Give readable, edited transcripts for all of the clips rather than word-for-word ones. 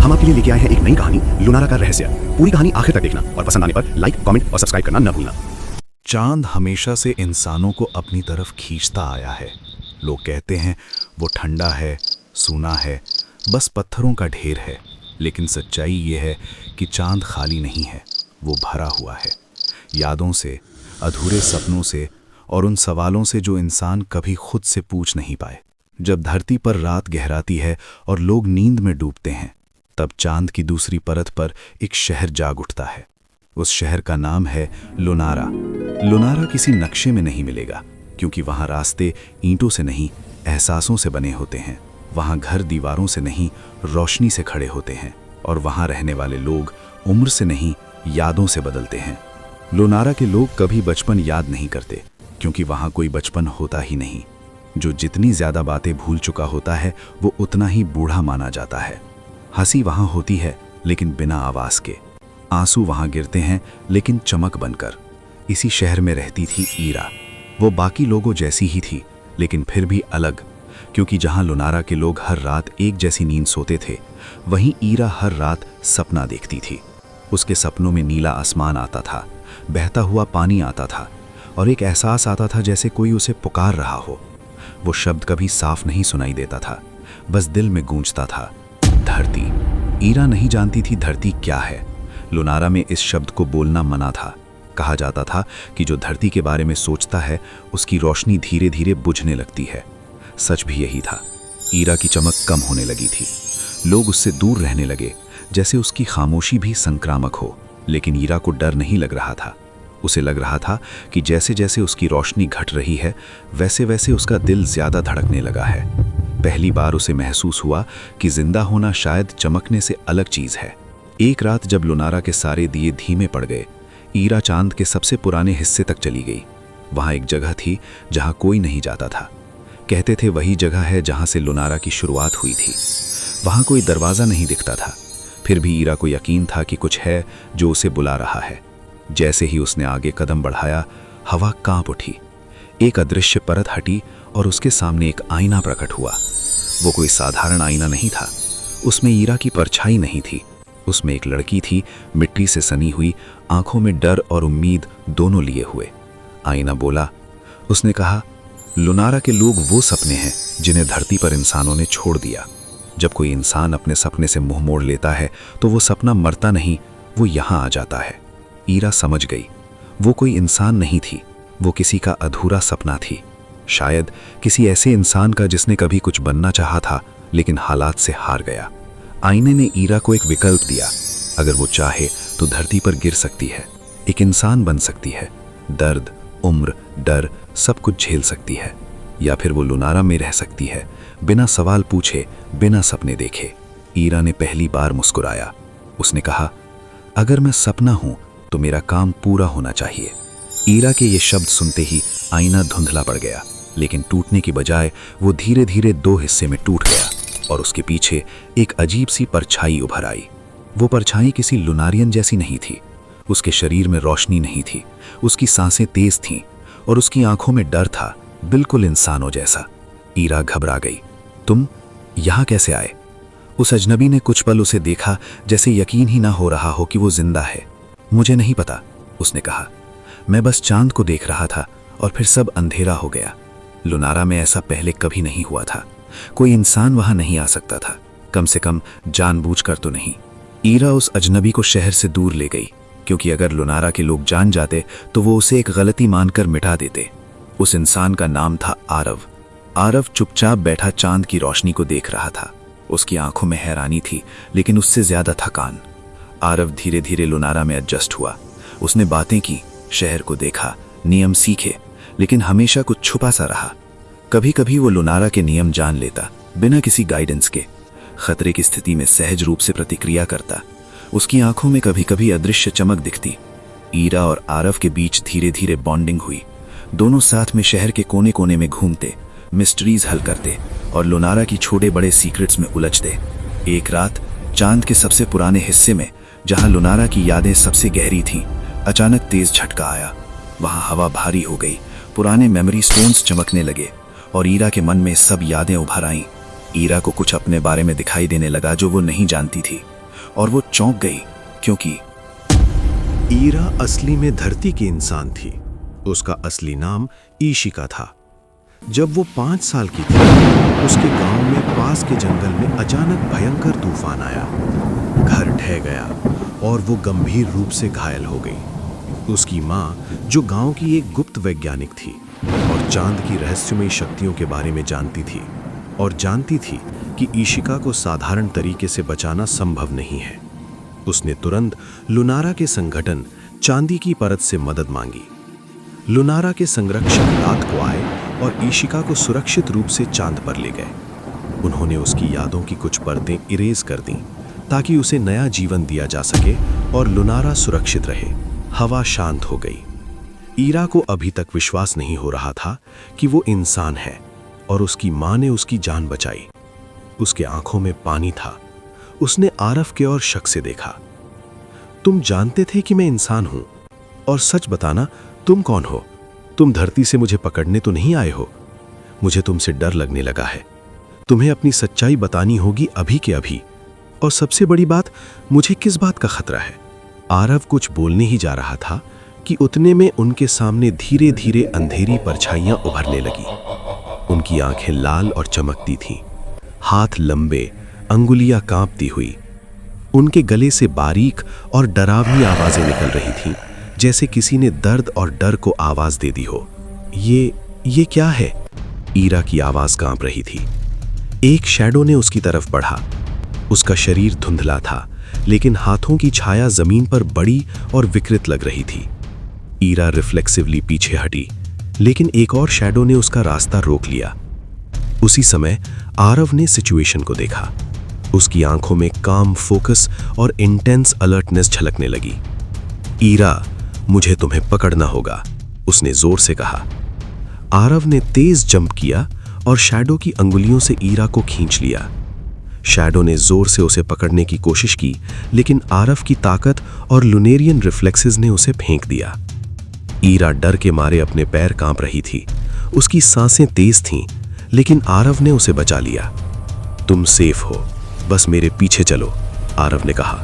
हम आपके लिए लेके आए हैं एक नई कहानी, लुनारा का रहस्य। पूरी कहानी आखिर तक देखना और पसंद आने पर लाइक, कमेंट और सब्सक्राइब करना न भूलना। चांद हमेशा से इंसानों को अपनी तरफ खींचता आया है। लोग कहते हैं वो ठंडा है, सूना है, बस पत्थरों का ढेर है। लेकिन सच्चाई ये है कि चांद खाली नहीं है, वो भरा हुआ है यादों से, अधूरे सपनों से और उन सवालों से जो इंसान कभी खुद से पूछ नहीं पाए। जब धरती पर रात गहराती है और लोग नींद में डूबते हैं, तब चांद की दूसरी परत पर एक शहर जाग उठता है। उस शहर का नाम है लुनारा। लुनारा किसी नक्शे में नहीं मिलेगा, क्योंकि वहाँ रास्ते ईंटों से नहीं, एहसासों से बने होते हैं। वहाँ घर दीवारों से नहीं, रोशनी से खड़े होते हैं। और वहाँ रहने वाले लोग उम्र से नहीं, यादों से बदलते हैं। लुनारा के लोग कभी बचपन याद नहीं करते, क्योंकि वहाँ कोई बचपन होता ही नहीं। जो जितनी ज़्यादा बातें भूल चुका होता है, वो उतना ही बूढ़ा माना जाता है। हंसी वहाँ होती है, लेकिन बिना आवाज़ के। आंसू वहाँ गिरते हैं, लेकिन चमक बनकर। इसी शहर में रहती थी ईरा। वो बाकी लोगों जैसी ही थी, लेकिन फिर भी अलग, क्योंकि जहाँ लुनारा के लोग हर रात एक जैसी नींद सोते थे, वहीं ईरा हर रात सपना देखती थी। उसके सपनों में नीला आसमान आता था, बहता हुआ पानी आता था, और एक एहसास आता था जैसे कोई उसे पुकार रहा हो। वो शब्द कभी साफ नहीं सुनाई देता था, बस दिल में गूंजता था, धरती। ईरा नहीं जानती थी धरती क्या है। लुनारा में इस शब्द को बोलना मना था। कहा जाता था कि जो धरती के बारे में सोचता है, उसकी रोशनी धीरे धीरे बुझने लगती है। सच भी यही था। ईरा की चमक कम होने लगी थी। लोग उससे दूर रहने लगे, जैसे उसकी खामोशी भी संक्रामक हो। लेकिन ईरा को डर नहीं लग रहा था। उसे लग रहा था कि जैसे जैसे उसकी रोशनी घट रही है, वैसे वैसे उसका दिल ज्यादा धड़कने लगा है। पहली बार उसे महसूस हुआ कि जिंदा होना शायद चमकने से अलग चीज है। एक रात जब लुनारा के सारे दिए धीमे पड़ गए, ईरा चांद के सबसे पुराने हिस्से तक चली गई। वहां एक जगह थी जहां कोई नहीं जाता था। कहते थे वही जगह है जहां से लुनारा की शुरुआत हुई थी। वहां कोई दरवाजा नहीं दिखता था, फिर भी ईरा को यकीन था कि कुछ है जो उसे बुला रहा है। जैसे ही उसने आगे कदम बढ़ाया, हवा कांप उठी। एक अदृश्य परत हटी और उसके सामने एक आईना प्रकट हुआ। वो कोई साधारण आईना नहीं था। उसमें ईरा की परछाई नहीं थी। उसमें एक लड़की थी, मिट्टी से सनी हुई, आंखों में डर और उम्मीद दोनों लिए हुए। आईना बोला। उसने कहा, लुनारा के लोग वो सपने हैं जिन्हें धरती पर इंसानों ने छोड़ दिया। जब कोई इंसान अपने सपने से मुंह मोड़ लेता है, तो वो सपना मरता नहीं, वो यहाँ आ जाता है। ईरा समझ गई, वो कोई इंसान नहीं थी, वो किसी का अधूरा सपना थी। शायद किसी ऐसे इंसान का जिसने कभी कुछ बनना चाहा था, लेकिन हालात से हार गया। आईने ने ईरा को एक विकल्प दिया। अगर वो चाहे तो धरती पर गिर सकती है, एक इंसान बन सकती है, दर्द, उम्र, डर सब कुछ झेल सकती है, या फिर वो लुनारा में रह सकती है, बिना सवाल पूछे, बिना सपने देखे। ईरा ने पहली बार मुस्कुराया। उसने कहा, अगर मैं सपना हूं तो मेरा काम पूरा होना चाहिए। ईरा के ये शब्द सुनते ही आईना धुंधला पड़ गया, लेकिन टूटने की बजाय वो धीरे धीरे दो हिस्से में टूट गया और उसके पीछे एक अजीब सी परछाई उभर आई। वो परछाई किसी लुनारियन जैसी नहीं थी। उसके शरीर में रोशनी नहीं थी, उसकी सांसें तेज थीं और उसकी आंखों में डर था, बिल्कुल इंसानों जैसा। ईरा घबरा गई। तुम यहाँ कैसे आए? उस अजनबी ने कुछ पल उसे देखा, जैसे यकीन ही ना हो रहा हो कि वो जिंदा है। मुझे नहीं पता, उसने कहा। मैं बस चांद को देख रहा था और फिर सब अंधेरा हो गया। लुनारा में ऐसा पहले कभी नहीं हुआ था। कोई इंसान वहां नहीं आ सकता था, कम से कम जानबूझकर तो नहीं। ईरा उस अजनबी को शहर से दूर ले गई, क्योंकि अगर लुनारा के लोग जान जाते तो वो उसे एक गलती मानकर मिटा देते। उस इंसान का नाम था आरव। आरव चुपचाप बैठा चांद की रोशनी को देख रहा था। उसकी आंखों में हैरानी थी, लेकिन उससे ज्यादा थकान। आरव धीरे धीरे लुनारा में एडजस्ट हुआ। उसने बातें की, शहर को देखा, नियम सीखे, लेकिन हमेशा कुछ छुपा सा रहा। कभी कभी वो लुनारा के नियम जान लेता, बिना किसी गाइडेंस के। खतरे की स्थिति में सहज रूप से प्रतिक्रिया करता। उसकी आंखों में कभी कभी अदृश्य चमक दिखती। ईरा और आरव के बीच धीरे धीरे बॉन्डिंग हुई। दोनों साथ में शहर के कोने कोने में घूमते, मिस्ट्रीज हल करते और लुनारा की छोटे बड़े सीक्रेट्स में उलझते। एक रात चांद के सबसे पुराने हिस्से में, जहां लुनारा की यादें सबसे गहरी थीं, अचानक तेज झटका आया। वहां हवा भारी हो गई, पुराने मेमोरी स्टोन्स चमकने लगे और ईरा के मन में सब यादें उभर आईं। ईरा को कुछ अपने बारे में दिखाई देने लगा जो वो नहीं जानती थी। और वो चौंक गई, क्योंकि ईरा असली में धरती की इंसान थी। उसका असली नाम ईशिका था। जब वो 5 साल की थी, उसके गांव में पास के जंगल में अचानक भयंकर तूफान आया। घर ढह गया और वो गंभीर रूप से घायल हो गई। उसकी माँ, जो गांव की एक गुप्त वैज्ञानिक थी और चांद की रहस्यमयी शक्तियों के बारे में जानती थी, और जानती थी कि ईशिका को साधारण तरीके से बचाना संभव नहीं है, उसने तुरंत लुनारा के संगठन चांदी की परत से मदद मांगी। लुनारा के संरक्षक रात को आए और ईशिका को सुरक्षित रूप से चांद पर ले गए। उन्होंने उसकी यादों की कुछ परतें इरेज कर दीं ताकि उसे नया जीवन दिया जा सके और लुनारा सुरक्षित रहे। हवा शांत हो गई। ईरा को अभी तक विश्वास नहीं हो रहा था कि वो इंसान है और उसकी माँ ने उसकी जान बचाई। उसके आंखों में पानी था। उसने आरव के और शक से देखा। तुम जानते थे कि मैं इंसान हूं, और सच बताना, तुम कौन हो? तुम धरती से मुझे पकड़ने तो नहीं आए हो? मुझे तुमसे डर लगने लगा है। तुम्हें अपनी सच्चाई बतानी होगी अभी के अभी। और सबसे बड़ी बात, मुझे किस बात का खतरा है? आरव कुछ बोलने ही जा रहा था कि उतने में उनके सामने धीरे धीरे अंधेरी परछाइयां उभरने लगी। उनकी आंखें लाल और चमकती थीं, हाथ लंबे, अंगुलियां कांपती हुई। उनके गले से बारीक और डरावनी आवाजें निकल रही थीं, जैसे किसी ने दर्द और डर को आवाज दे दी हो। ये क्या है? ईरा की आवाज कांप रही थी। एक शैडो ने उसकी तरफ बढ़ा। उसका शरीर धुंधला था, लेकिन हाथों की छाया जमीन पर बड़ी और विकृत लग रही थी। ईरा रिफ्लेक्सिवली पीछे हटी, लेकिन एक और शैडो ने उसका रास्ता रोक लिया। उसी समय आरव ने सिचुएशन को देखा। उसकी आंखों में काम फोकस और इंटेंस अलर्टनेस झलकने लगी। ईरा, मुझे तुम्हें पकड़ना होगा, उसने जोर से कहा। आरव ने तेज जंप किया और शैडो की अंगुलियों से ईरा को खींच लिया। शैडो ने जोर से उसे पकड़ने की कोशिश की, लेकिन आरव की ताकत और लुनेरियन रिफ्लेक्सेस ने उसे फेंक दिया। ईरा डर के मारे अपने पैर कांप रही थी। उसकी सांसें तेज थीं, लेकिन आरव ने उसे बचा लिया। तुम सेफ हो, बस मेरे पीछे चलो, आरव ने कहा।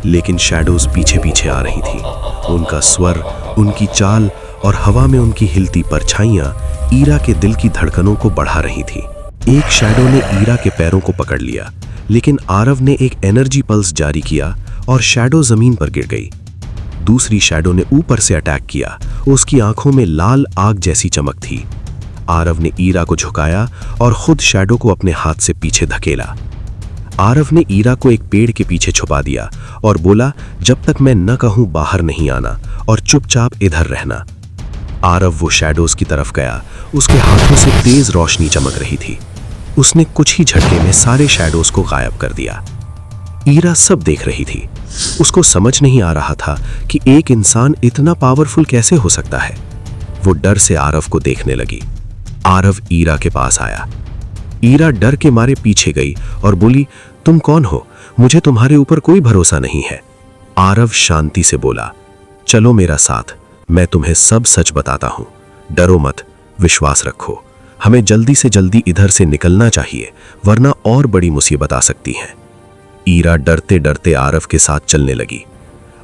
लेकिन शैडोज पीछे पीछे आ रही थी। उनका स्वर, उनकी चाल और हवा में उनकी हिलती परछाइयां ईरा के दिल की धड़कनों को बढ़ा रही थी। एक शैडो ने ईरा के पैरों को पकड़ लिया, लेकिन आरव ने एक एनर्जी पल्स जारी किया और शैडो जमीन पर गिर गई। दूसरी शैडो ने ऊपर से अटैक किया। उसकी आंखों में लाल आग जैसी चमक थी। आरव ने ईरा को झुकाया और खुद शैडो को अपने हाथ से पीछे धकेला। आरव ने ईरा को एक पेड़ के पीछे छुपा दिया और बोला, जब तक मैं न कहूं बाहर नहीं आना और चुपचाप इधर रहना। आरव वो शैडोज की तरफ गया। उसके हाथों से तेज रोशनी चमक रही थी। उसने कुछ ही झटके में सारे शैडोज को गायब कर दिया। ईरा सब देख रही थी। उसको समझ नहीं आ रहा था कि एक इंसान इतना पावरफुल कैसे हो सकता है। वो डर से आरव को देखने लगी। आरव ईरा के पास आया। ईरा डर के मारे पीछे गई और बोली, तुम कौन हो? मुझे तुम्हारे ऊपर कोई भरोसा नहीं है। आरव शांति से बोला, चलो मेरा साथ, मैं तुम्हें सब सच बताता हूं। डरो मत, विश्वास रखो। हमें जल्दी से जल्दी इधर से निकलना चाहिए, वरना और बड़ी मुसीबत आ सकती है। ईरा डरते डरते आरव के साथ चलने लगी।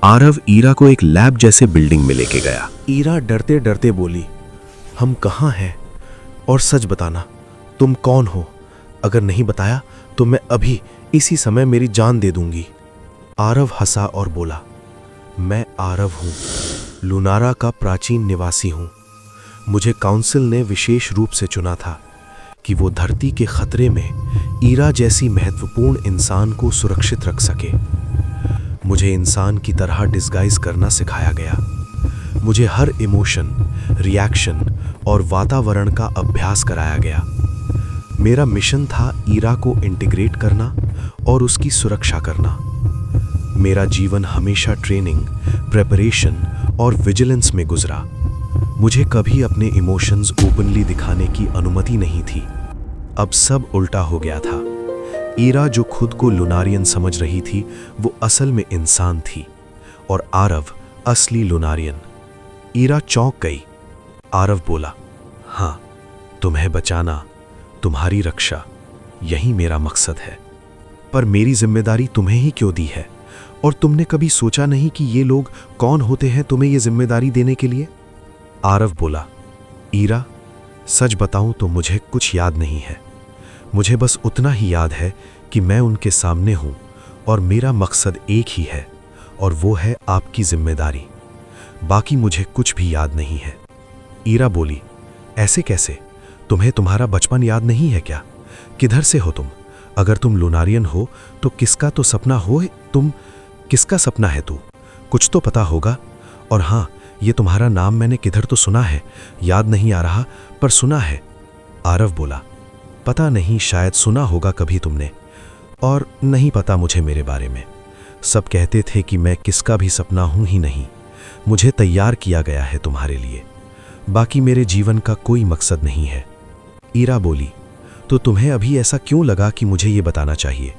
आरव ईरा को एक लैब जैसे बिल्डिंग में लेके गया। ईरा डरते डरते बोली, हम कहाँ हैं? और सच बताना, तुम कौन हो? अगर नहीं बताया तो मैं अभी इसी समय मेरी जान दे दूंगी। आरव हंसा और बोला, मैं आरव हूं, लुनारा का प्राचीन निवासी हूं। मुझे काउंसिल ने विशेष रूप से चुना था कि वो धरती के खतरे में ईरा जैसी महत्वपूर्ण इंसान को सुरक्षित रख सके। मुझे इंसान की तरह डिस्गाइज करना सिखाया गया। मुझे हर इमोशन, रिएक्शन और वातावरण का अभ्यास कराया गया। मेरा मिशन था ईरा को इंटीग्रेट करना और उसकी सुरक्षा करना। मेरा जीवन हमेशा ट्रेनिंग, प्रेपरेशन और विजिलेंस में गुजरा। मुझे कभी अपने इमोशंस ओपनली दिखाने की अनुमति नहीं थी। अब सब उल्टा हो गया था। ईरा जो खुद को लुनारियन समझ रही थी, वो असल में इंसान थी, और आरव असली लुनारियन। ईरा चौंक गई। आरव बोला, हाँ, तुम्हें बचाना, तुम्हारी रक्षा, यही मेरा मकसद है। पर मेरी जिम्मेदारी तुम्हें ही क्यों दी है? और तुमने कभी सोचा नहीं कि ये लोग कौन होते हैं तुम्हें ये जिम्मेदारी देने के लिए? आरव बोला, ईरा, सच बताऊं तो मुझे कुछ याद नहीं है। मुझे बस उतना ही याद है कि मैं उनके सामने हूं और मेरा मकसद एक ही है, और वो है आपकी जिम्मेदारी। बाकी मुझे कुछ भी याद नहीं है। ईरा बोली, ऐसे कैसे? तुम्हें तुम्हारा बचपन याद नहीं है क्या? किधर से हो तुम? अगर तुम लुनारियन हो तो किसका तो सपना हो तुम? किसका सपना है तू? कुछ तो पता होगा। और हाँ, ये तुम्हारा नाम मैंने किधर तो सुना है, याद नहीं आ रहा पर सुना है। आरव बोला, पता नहीं, शायद सुना होगा कभी तुमने। और नहीं पता मुझे मेरे बारे में। सब कहते थे कि मैं किसका भी सपना हूं ही नहीं। मुझे तैयार किया गया है तुम्हारे लिए। बाकी मेरे जीवन का कोई मकसद नहीं है। ईरा बोली, तो तुम्हें अभी ऐसा क्यों लगा कि मुझे ये बताना चाहिए?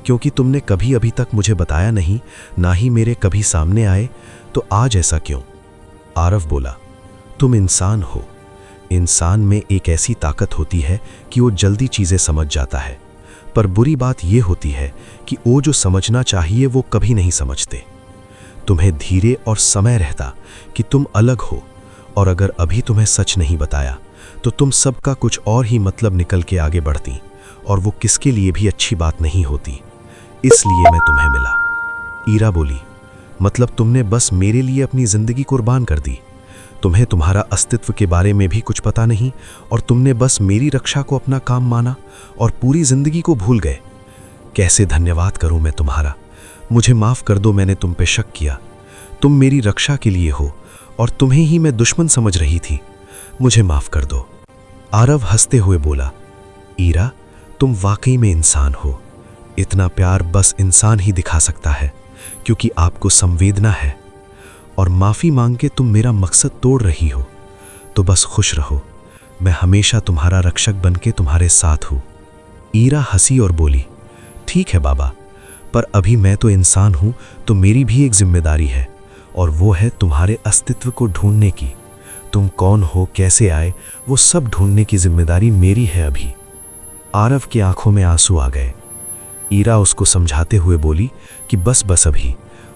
क्योंकि तुमने कभी अभी तक मुझे बताया नहीं, ना ही मेरे कभी सामने आए, तो आज ऐसा क्यों? आरव बोला, तुम इंसान हो। इंसान में एक ऐसी ताकत होती है कि वो जल्दी चीज़ें समझ जाता है, पर बुरी बात यह होती है कि वो जो समझना चाहिए वो कभी नहीं समझते। तुम्हें धीरे और समय रहता कि तुम अलग हो, और अगर अभी तुम्हें सच नहीं बताया तो तुम सबका कुछ और ही मतलब निकल के आगे बढ़ती, और वो किसके लिए भी अच्छी बात नहीं होती। इसलिए मैं तुम्हें मिला। ईरा बोली, मतलब तुमने बस मेरे लिए अपनी जिंदगी कुर्बान कर दी? तुम्हें तुम्हारा अस्तित्व के बारे में भी कुछ पता नहीं, और तुमने बस मेरी रक्षा को अपना काम माना और पूरी जिंदगी को भूल गए? कैसे धन्यवाद करूं मैं तुम्हारा? मुझे माफ कर दो, मैंने तुम पे शक किया। तुम मेरी रक्षा के लिए हो और तुम्हें ही मैं दुश्मन समझ रही थी। मुझे माफ कर दो। आरव हंसते हुए बोला, ईरा, तुम वाकई में इंसान हो। इतना प्यार बस इंसान ही दिखा सकता है, क्योंकि आपको संवेदना है। और माफी मांग के तुम मेरा मकसद तोड़ रही हो, तो बस खुश रहो। मैं हमेशा तुम्हारा रक्षक बनके तुम्हारे साथ हूं। ईरा हंसी और बोली, ठीक है बाबा, पर अभी मैं तो इंसान हूं, तो मेरी भी एक जिम्मेदारी है, और वो है तुम्हारे अस्तित्व को ढूंढने की। तुम कौन हो, कैसे आए, वो सब ढूंढने की जिम्मेदारी मेरी है अभी। आरव की आंखों में आंसू आ गए। ईरा उसको समझाते हुए बोली कि बस अभी,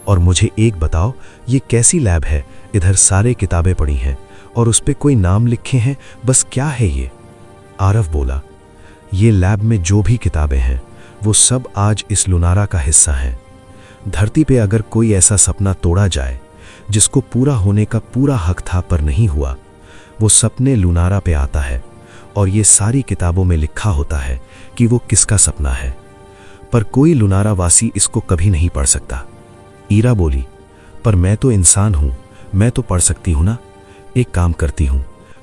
और मुझे एक बताओ, ये कैसी लैब है? इधर सारे किताबें पड़ी हैं और उस पे कोई नाम लिखे हैं, बस क्या है ये? आरव बोला, ये लैब में जो भी किताबें हैं वो सब आज इस लुनारा का हिस्सा हैं। धरती पे अगर कोई ऐसा सपना तोड़ा जाए जिसको पूरा होने का पूरा हक था पर नहीं हुआ, वो सपने लुनारा पे आता है, और ये सारी किताबों में लिखा होता है कि वो किसका सपना है। पर कोई लुनारा वासी इसको कभी नहीं पढ़ सकता। ईरा बोली, पर मैं तो इंसान हूं, मैं तो पढ़ सकती हूं ना। एक काम करती हूं,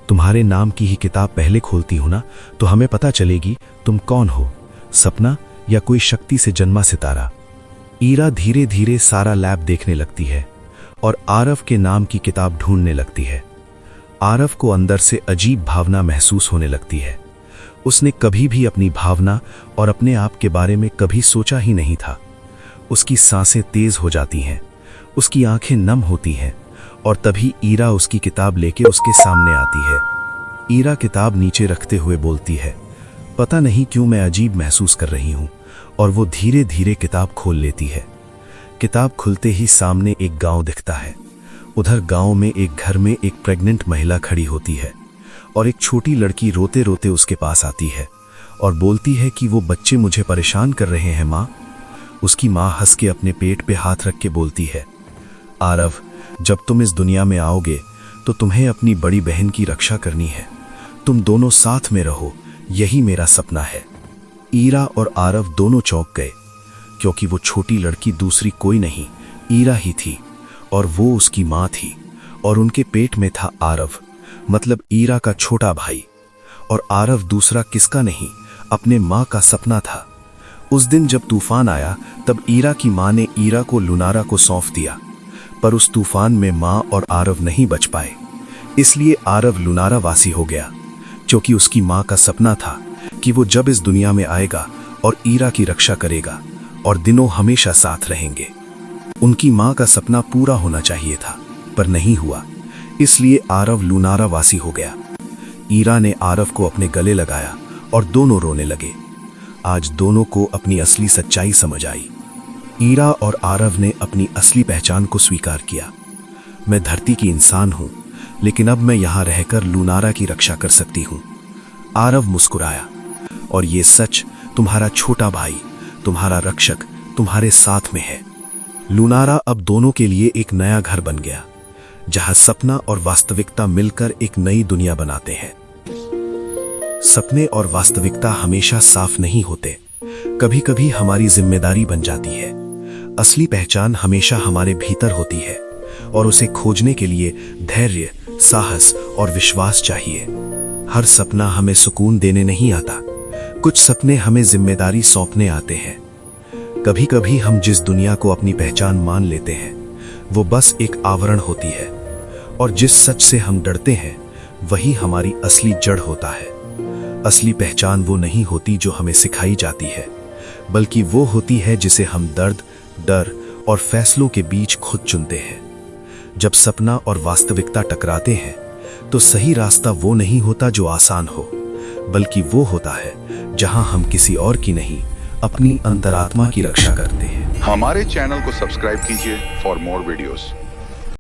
तुम्हारे नाम की ही किताब पहले खोलती हूं ना, तो हमें पता चलेगी तुम कौन हो, सपना या कोई शक्ति से जन्मा सितारा। ईरा धीरे धीरे सारा लैब देखने लगती है और आरव के नाम की किताब ढूंढने लगती है। आरव को अंदर से अजीब भावना महसूस होने लगती है। उसने कभी भी अपनी भावना और अपने आप के बारे में कभी सोचा ही नहीं था। उसकी सांसें तेज हो जाती हैं, उसकी आंखें नम होती हैं, और तभी ईरा उसकी किताब लेके उसके सामने आती है। ईरा किताब नीचे रखते हुए बोलती है, पता नहीं क्यों मैं अजीब महसूस कर रही हूं, और वो धीरे धीरे किताब खोल लेती है। किताब खुलते ही सामने एक गांव दिखता है। उधर गांव में एक घर में एक प्रेग्नेंट महिला खड़ी होती है, और एक छोटी लड़की रोते रोते उसके पास आती है और बोलती है कि वो बच्चे मुझे परेशान कर रहे हैं माँ। उसकी माँ हंस के अपने पेट पे हाथ रख के बोलती है, आरव, जब तुम इस दुनिया में आओगे तो तुम्हें अपनी बड़ी बहन की रक्षा करनी है। तुम दोनों साथ में रहो, यही मेरा सपना है। ईरा और आरव दोनों चौंक गए, क्योंकि वो छोटी लड़की दूसरी कोई नहीं, ईरा ही थी, और वो उसकी माँ थी, और उनके पेट में था आरव, मतलब ईरा का छोटा भाई। और आरव दूसरा किसका नहीं, अपने माँ का सपना था। उस दिन जब तूफान आया तब ईरा की माँ ने ईरा को लुनारा को सौंप दिया, पर उस तूफान में माँ और आरव नहीं बच पाए। इसलिए आरव लुनारा वासी हो गया, क्योंकि उसकी माँ का सपना था कि वो जब इस दुनिया में आएगा और ईरा की रक्षा करेगा और दिनों हमेशा साथ रहेंगे। उनकी माँ का सपना पूरा होना चाहिए था, पर नहीं हुआ, इसलिए आरव लुनारा वासी हो गया। ईरा ने आरव को अपने गले लगाया और दोनों रोने लगे। आज दोनों को अपनी असली सच्चाई समझ आई। ईरा और आरव ने अपनी असली पहचान को स्वीकार किया। मैं धरती की इंसान हूं, लेकिन अब मैं यहां रहकर लूनारा की रक्षा कर सकती हूं। आरव मुस्कुराया, और ये सच तुम्हारा छोटा भाई, तुम्हारा रक्षक तुम्हारे साथ में है। लूनारा अब दोनों के लिए एक नया घर बन गया, जहां सपना और वास्तविकता मिलकर एक नई दुनिया बनाते हैं। सपने और वास्तविकता हमेशा साफ नहीं होते, कभी कभी हमारी जिम्मेदारी बन जाती है। असली पहचान हमेशा हमारे भीतर होती है, और उसे खोजने के लिए धैर्य, साहस और विश्वास चाहिए। हर सपना हमें सुकून देने नहीं आता, कुछ सपने हमें जिम्मेदारी सौंपने आते हैं। कभी कभी हम जिस दुनिया को अपनी पहचान मान लेते हैं, वो बस एक आवरण होती है, और जिस सच से हम डरते हैं वही हमारी असली जड़ होता है। असली पहचान वो नहीं होती जो हमें सिखाई जाती है, बल्कि वो होती है जिसे हम दर्द, डर और फैसलों के बीच खुद चुनते हैं। जब सपना और वास्तविकता टकराते हैं, तो सही रास्ता वो नहीं होता जो आसान हो, बल्कि वो होता है जहां हम किसी और की नहीं, अपनी अंतरात्मा की रक्षा करते हैं। हमारे चैनल को सब्सक्राइब कीजिए फॉर मोर वीडियोस।